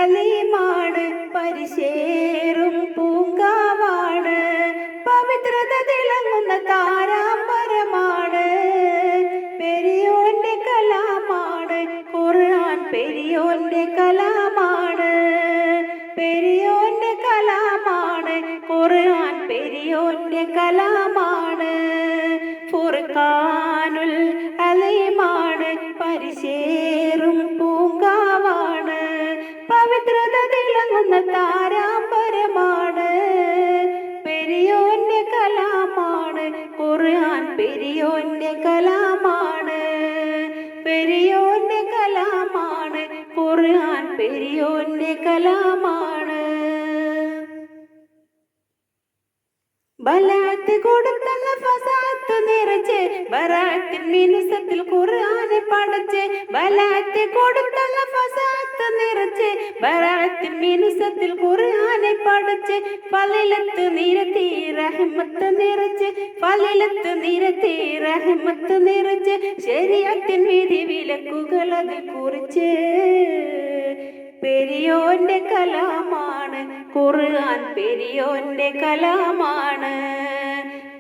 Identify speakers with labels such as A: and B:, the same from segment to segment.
A: അലീമാണ് പരിശേറും പൂങ്കാവാണ് പവിത്രത തിളങ്ങുന്ന താരാമ്പരമാണ് പെരിയോന്റെ കലാമാണ് ഖുർആൻ പെരിയോന്റെ കലാമാണ് പെരിയോന്റെ കലാമാണ് ഖുർആൻ പെരിയോന്റെ കലാമാണ് ഫുർഖാനുൽ അലീമാണ് പരിശേറും പൂങ്കാവാണ് പവിത്രത തിളങ്ങുന്ന താരാമ്പരമാണ് പെരിയോന്റെ കലാമാണ് ഖുർആൻ പെരിയോന്റെ കലാമാണ് പെരിയോന്റെ കലാമാണ് ഖുർആൻ പെരിയോന്റെ കലാമാണ് ബലാത്ത് കൊടുത്തല്ല ഫസാത്ത് നിറച്ച് ബറാത്തിൽ മിനുസത്തിൽ ഖുർആനെ പഠിച്ച് ബലാത്ത് കൊടുത്തല്ല ഫസാത്ത് നിറച്ച് ബറാത്തിൽ മിനുസത്തിൽ ഖുർആനെ പഠിച്ച് ഫളിലത്ത് നിരത്തി റഹ്മത്ത് നിറച്ച് ഫളിലത്ത് നിരത്തി റഹ്മത്ത് നിറച്ച് ശരീഅത്തിൻ വിധി വിലക്കുകൾ അതിൽ കുറിച്ച് പെരിയോന്റെ കലാമാണ് ഖുർആൻ പെരിയോന്റെ കലാമാണ്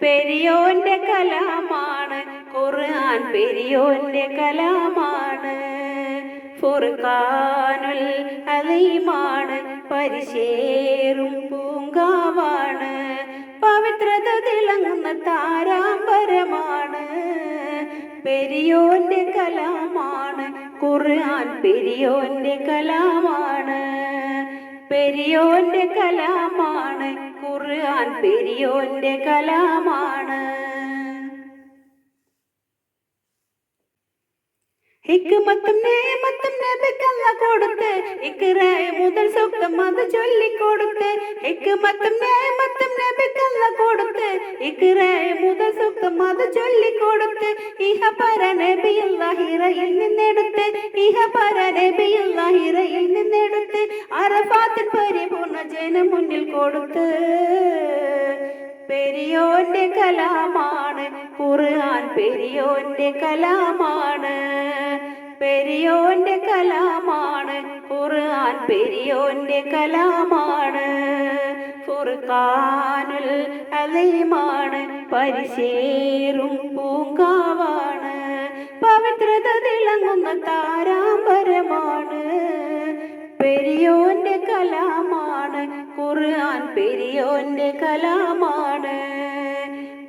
A: പെരിയോന്റെ കലാമാണ് ഖുർആൻ പെരിയോന്റെ കലാമാണ് ഫുർഖാനുൽ അലീമാണ് പരിശേറും പൂങ്കാവാണ് പവിത്രത തിളങ്ങുന്ന താരാമ്പരമാണ് പെരിയോന്റെ കലാമാണ് ഖുർആൻ പെരിയോന്റെ കലാമാണ് പെരിയോന്റെ കലാമാണ് ഖുർആൻ പെരിയോന്റെ കലാമാണ് ഹിക്മത്തും നിഅമത്തും നബിക്കല്ല കൊടുത്ത് ഇഖ്റായ മുതൽ സൂക്തം അത് ചൊല്ലിക്കൊടുത്ത് ഹിക്മത്തും നിഅമത്തും നബിക്കല്ല കൊടുത്ത് ഇഖ്റായ മുതൽ സൂക്തം അത് ചൊല്ലിക്കൊടുത്ത് ഇഹപര നബിയുള്ളാഹിറയിൽ നിന്നെടുത്ത് ഇഹപര നബിയുള്ളാഹിറയിൽ നിന്നെടുത്ത് അറഫാത്തിൽ പരിപൂർണ്ണ ജനം മുന്നിൽ കൊടുത്ത് പെരിയോന്റെ കലാമാണ് ഖുർആൻ പെരിയോന്റെ കലാമാണ് പെരിയോന്റെ കലാമാണ് ഖുർആൻ പെരിയോന്റെ കലാമാണ് ഫുർഖാനുൽ അലീമാണ് പരിശേറും പൂങ്കാവാണ് പവിത്രത തിളങ്ങുന്ന താരാമ്പരമാണ് പെരിയോന്റെ കലാമാണ് ഖുർആൻ പെരിയോന്റെ കലാമാണ്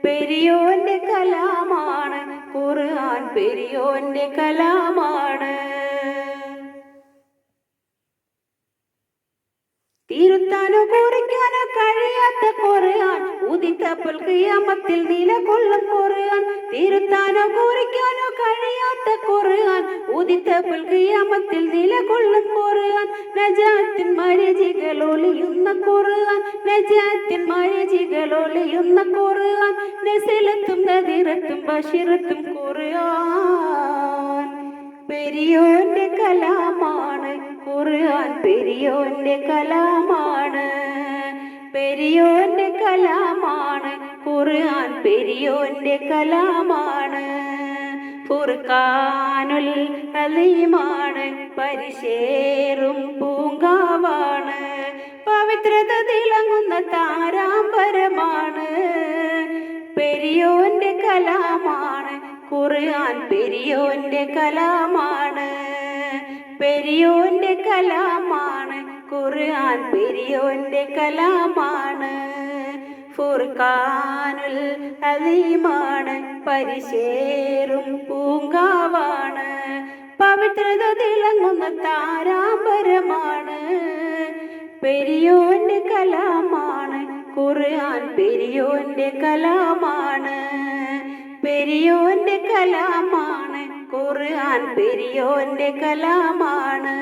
A: പെരിയോന്റെ കലാമാണ് ഖുർആൻ പെരിയോന്റെ കലാമാണ് തിരുത്താനോ കുറിക്കാനോ കഴിയാത്ത ഖുർആൻ ഉദിത്തപ്പോൾ ഖിയാമത്തിൽ നിലകൊള്ളും ഖുർആൻ തിരുത്താനോ കുറിക്കാനോ കഴിയാത്ത ഖുർആൻ ഉദിത്തപ്പോൾ ഖിയാമത്തിൽ നിലകൊള്ളും ഖുർആൻ നജാത്തിൻ മരജികൾ ഒളിയുന്ന ഖുർആൻ നജാത്തിൻ മരജികൾ ഒളിയുന്ന ഖുർആൻ നസിലത്തും നദിറത്തും ബശിറത്തും ഖുർആൻ പെരിയോന്റെ കലാമാണ് ഖുർആൻ പെരിയോന്റെ കലാമാണ് പെരിയോന്റെ കലാമാണ് ഖുർആൻ പെരിയോന്റെ കലാമാണ് ഫുർഖാനുൽ അലീമാണ് പരിശേറും പൂങ്കാവാണ് പവിത്രത തിളങ്ങുന്ന താരാമ്പരമാണ് പെരിയോന്റെ കലാമാണ് ഖുർആൻ പെരിയോന്റെ കലാമാണ് പെരിയോന്റെ കലാമാണ് ഖുർആൻ പെരിയോന്റെ കലാമാണ് ഫുർഖാനുൽ അലീമാണ് പരിശേറും പൂങ്കാവാണ് പവിത്രത തിളങ്ങുന്ന താരാമ്പരമാണ് പെരിയോന്റെ കലാമാണ് ഖുർആൻ പെരിയോന്റെ കലാമാണ് പെരിയോന്റെ കലാമാണ് ഖുർആൻ പെരിയോന്റെ കലാമാണ്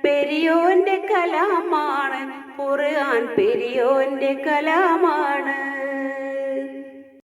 A: പെരിയോന്റെ കലാമാണ് ഖുർആൻ പെരിയോന്റെ കലാമാണ്